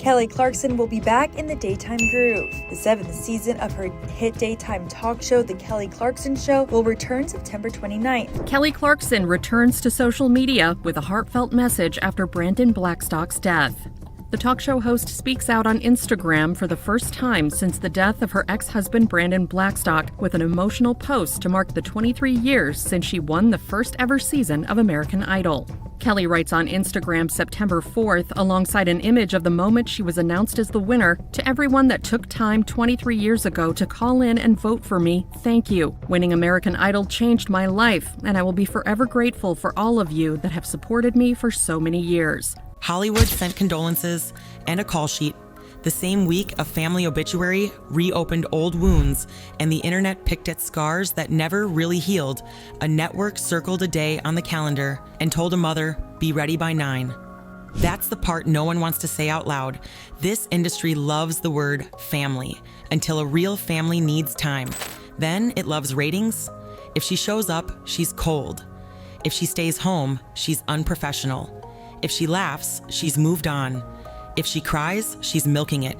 Kelly Clarkson will be back in the daytime groove. The 7th season of her hit daytime talk show, The Kelly Clarkson Show, will return September 29th. Kelly Clarkson returns to social media with a heartfelt message after Brandon Blackstock's death. The talk show host speaks out on Instagram for the first time since the death of her ex-husband Brandon Blackstock with an emotional post to mark the 23 years since she won the first ever season of American Idol. Kelly writes on Instagram September 4th, alongside an image of the moment she was announced as the winner, "To everyone that took time 23 years ago to call in and vote for me, thank you. Winning American Idol changed my life, and I will be forever grateful for all of you that have supported me for so many years." Hollywood sent condolences and a call sheet. The same week, a family obituary reopened old wounds, and the internet picked at scars that never really healed. A network circled a day on the calendar and told a mother, "Be ready by 9." That's the part no one wants to say out loud. This industry loves the word family until a real family needs time. Then it loves ratings. If she shows up, she's cold. If she stays home, she's unprofessional. If she laughs, she's moved on. If she cries, she's milking it.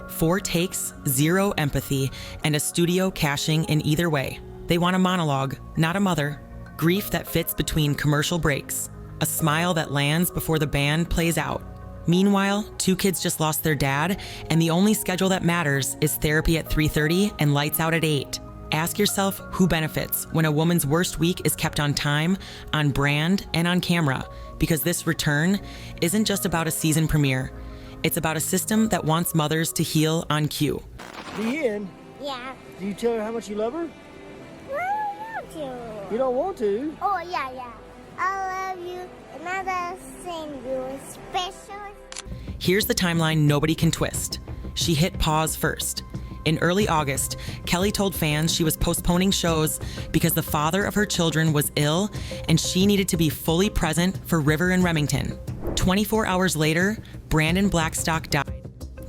4 takes, 0 empathy, and a studio cashing in either way. They want a monologue, not a mother. Grief that fits between commercial breaks. A smile that lands before the band plays out. Meanwhile, 2 kids just lost their dad, and the only schedule that matters is therapy at 3:30 and lights out at 8. Ask yourself who benefits when a woman's worst week is kept on time, on brand, and on camera, because this return isn't just about a season premiere. It's about a system that wants mothers to heal on cue. The end? Yeah. Do you tell her how much you love her? I don't want to. You don't want to? Oh, yeah. I love you. Another thing you special. Here's the timeline nobody can twist. She hit pause first. In early August, Kelly told fans she was postponing shows because the father of her children was ill and she needed to be fully present for River and Remington. 24 hours later, Brandon Blackstock died.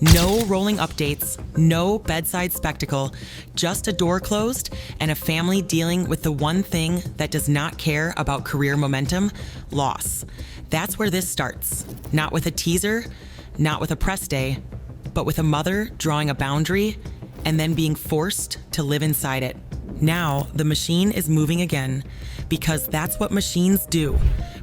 No rolling updates, no bedside spectacle, just a door closed and a family dealing with the one thing that does not care about career momentum, loss. That's where this starts. Not with a teaser, not with a press day, but with a mother drawing a boundary and then being forced to live inside it. Now, the machine is moving again, because that's what machines do.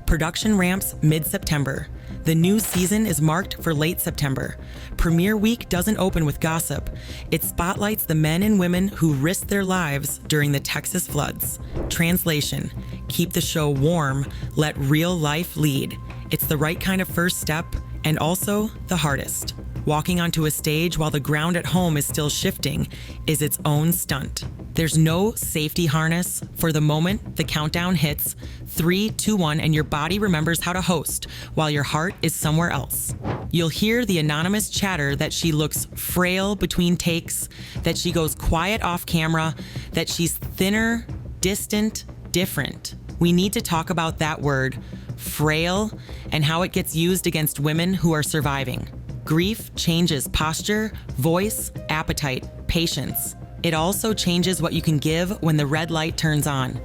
Production ramps mid-September. The new season is marked for late September. Premiere week doesn't open with gossip. It spotlights the men and women who risked their lives during the Texas floods. Translation: keep the show warm, let real life lead. It's the right kind of first step, and also the hardest. Walking onto a stage while the ground at home is still shifting is its own stunt. There's no safety harness. For the moment the countdown hits, 3, 2, 1, and your body remembers how to host while your heart is somewhere else. You'll hear the anonymous chatter that she looks frail between takes, that she goes quiet off camera, that she's thinner, distant, different. We need to talk about that word, frail, and how it gets used against women who are surviving. Grief changes posture, voice, appetite, patience. It also changes what you can give when the red light turns on.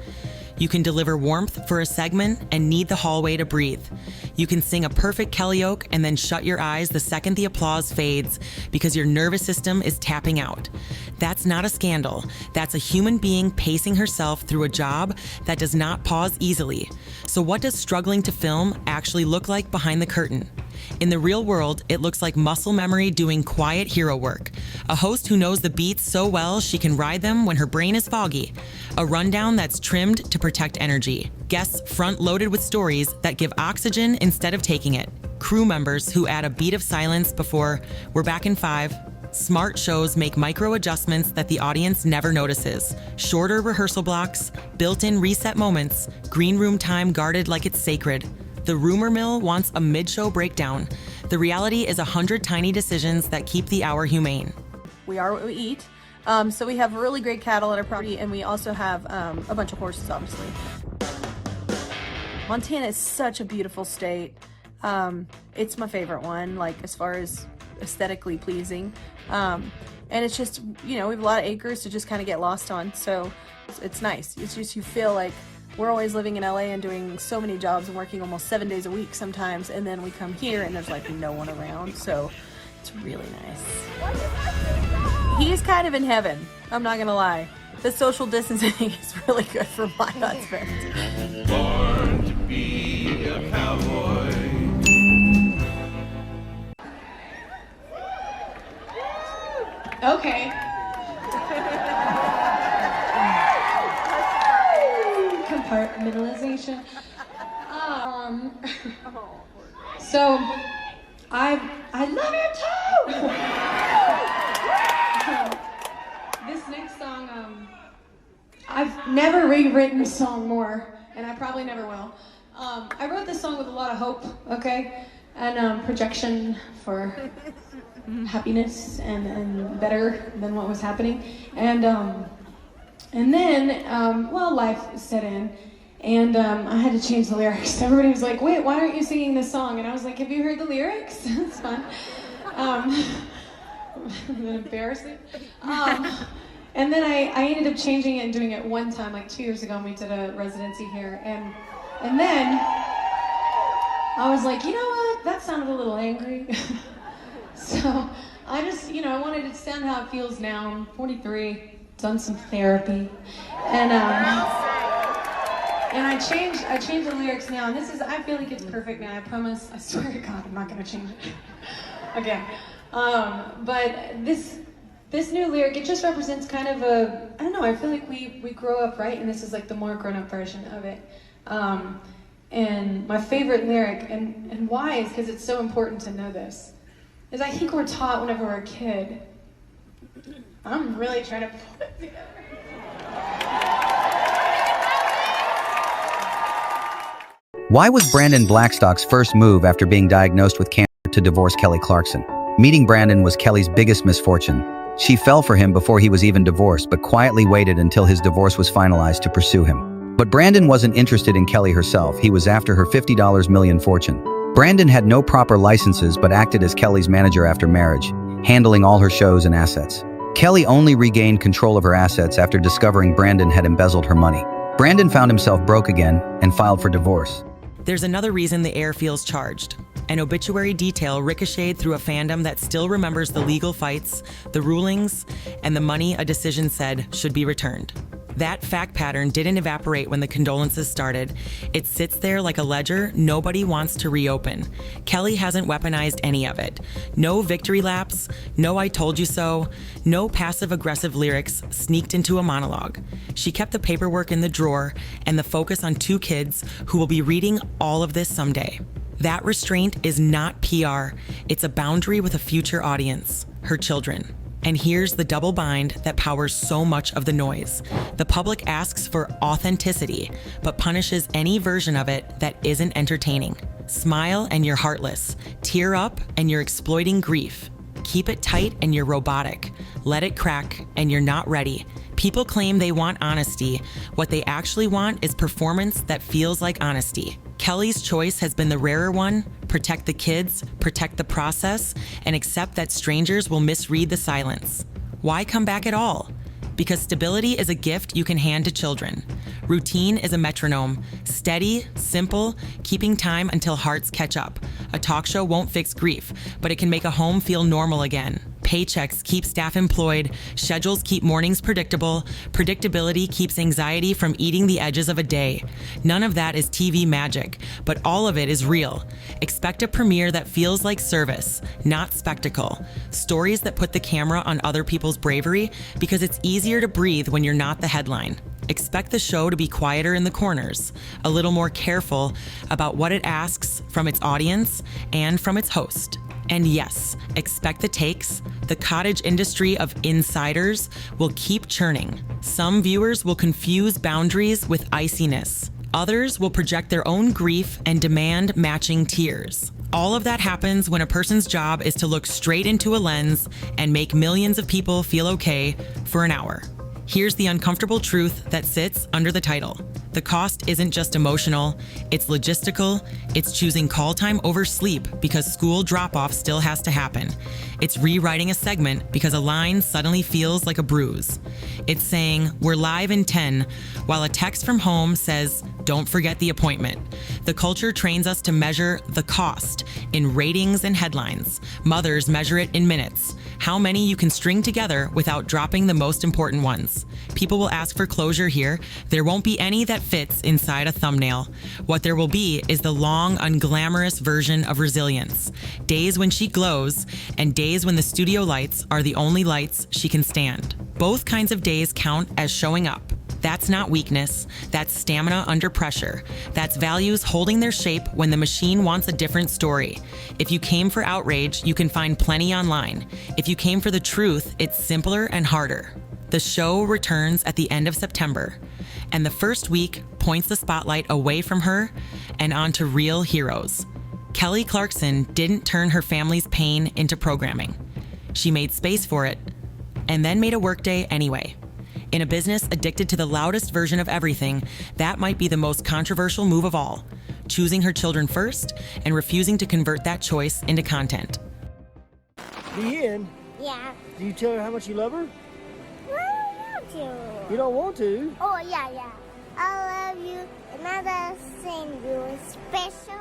You can deliver warmth for a segment and need the hallway to breathe. You can sing a perfect Kellyoke and then shut your eyes the second the applause fades because your nervous system is tapping out. That's not a scandal. That's a human being pacing herself through a job that does not pause easily. So what does struggling to film actually look like behind the curtain? In the real world, it looks like muscle memory doing quiet hero work. A host who knows the beats so well she can ride them when her brain is foggy. A rundown that's trimmed to protect energy. Guests front-loaded with stories that give oxygen instead of taking it. Crew members who add a beat of silence before "we're back in 5. Smart shows make micro adjustments that the audience never notices. Shorter rehearsal blocks, built-in reset moments, green room time guarded like it's sacred. The rumor mill wants a mid-show breakdown. The reality is 100 tiny decisions that keep the hour humane. We are what we eat. So we have really great cattle at our property, and we also have a bunch of horses, obviously. Montana is such a beautiful state. It's my favorite one, like as far as aesthetically pleasing. And it's just, you know, we have a lot of acres to just kind of get lost on. So it's nice. It's just, you feel like we're always living in LA and doing so many jobs and working almost 7 days a week sometimes. And then we come here and there's like no one around. So It's really nice. He's kind of in heaven, I'm not gonna lie. The social distancing is really good for my husband. Born to be a cowboy. Okay. Compartmentalization. So I love you too. This next song, I've never rewritten a song more, and I probably never will. I wrote this song with a lot of hope, okay, and projection for happiness and better than what was happening, and then well, life set in. And I had to change the lyrics. Everybody was like, wait, why aren't you singing this song? And I was like, have you heard the lyrics? It's fun. Embarrassing. And then I ended up changing it and doing it one time, like 2 years ago, when we did a residency here. And then I was like, you know what? That sounded a little angry. So I just, I wanted it to sound how it feels now. I'm 43, done some therapy. And I changed the lyrics now, and I feel like it's perfect now. I promise, I swear to God, I'm not gonna change it again. But this new lyric, it just represents kind of I don't know, I feel like we grow up, right? And this is like the more grown-up version of it. And my favorite lyric, and why is because it's so important to know this, is I think we're taught whenever we're a kid. I'm really trying to pull it together. Why was Brandon Blackstock's first move after being diagnosed with cancer to divorce Kelly Clarkson? Meeting Brandon was Kelly's biggest misfortune. She fell for him before he was even divorced, but quietly waited until his divorce was finalized to pursue him. But Brandon wasn't interested in Kelly herself. He was after her $50 million fortune. Brandon had no proper licenses but acted as Kelly's manager after marriage, handling all her shows and assets. Kelly only regained control of her assets after discovering Brandon had embezzled her money. Brandon found himself broke again and filed for divorce. There's another reason the air feels charged. An obituary detail ricocheted through a fandom that still remembers the legal fights, the rulings, and the money a decision said should be returned. That fact pattern didn't evaporate when the condolences started. It sits there like a ledger nobody wants to reopen. Kelly hasn't weaponized any of it. No victory laps, no I told you so, no passive-aggressive lyrics sneaked into a monologue. She kept the paperwork in the drawer and the focus on 2 kids who will be reading all of this someday. That restraint is not PR. It's a boundary with a future audience, her children. And here's the double bind that powers so much of the noise. The public asks for authenticity, but punishes any version of it that isn't entertaining. Smile and you're heartless. Tear up and you're exploiting grief. Keep it tight and you're robotic. Let it crack and you're not ready. People claim they want honesty. What they actually want is performance that feels like honesty. Kelly's choice has been the rarer one: protect the kids, protect the process, and accept that strangers will misread the silence. Why come back at all? Because stability is a gift you can hand to children. Routine is a metronome, steady, simple, keeping time until hearts catch up. A talk show won't fix grief, but it can make a home feel normal again. Paychecks keep staff employed, schedules keep mornings predictable, predictability keeps anxiety from eating the edges of a day. None of that is TV magic, but all of it is real. Expect a premiere that feels like service, not spectacle. Stories that put the camera on other people's bravery, because it's easier to breathe when you're not the headline. Expect the show to be quieter in the corners, a little more careful about what it asks from its audience and from its host. And yes, expect the takes. The cottage industry of insiders will keep churning. Some viewers will confuse boundaries with iciness. Others will project their own grief and demand matching tears. All of that happens when a person's job is to look straight into a lens and make millions of people feel okay for an hour. Here's the uncomfortable truth that sits under the title. The cost isn't just emotional, it's logistical, it's choosing call time over sleep because school drop-off still has to happen. It's rewriting a segment because a line suddenly feels like a bruise. It's saying, "We're live in 10," while a text from home says, "Don't forget the appointment." The culture trains us to measure the cost in ratings and headlines. Mothers measure it in minutes. How many you can string together without dropping the most important ones. People will ask for closure here. There won't be any that fits inside a thumbnail. What there will be is the long, unglamorous version of resilience. Days when she glows, and days when the studio lights are the only lights she can stand. Both kinds of days count as showing up. That's not weakness, that's stamina under pressure. That's values holding their shape when the machine wants a different story. If you came for outrage, you can find plenty online. If you came for the truth, it's simpler and harder. The show returns at the end of September, and the first week points the spotlight away from her and onto real heroes. Kelly Clarkson didn't turn her family's pain into programming. She made space for it, and then made a workday anyway. In a business addicted to the loudest version of everything, that might be the most controversial move of all, choosing her children first and refusing to convert that choice into content. The end? Yeah. Do you tell her how much you love her? I don't want to. You don't want to? Oh, yeah. I love you, and I send you a special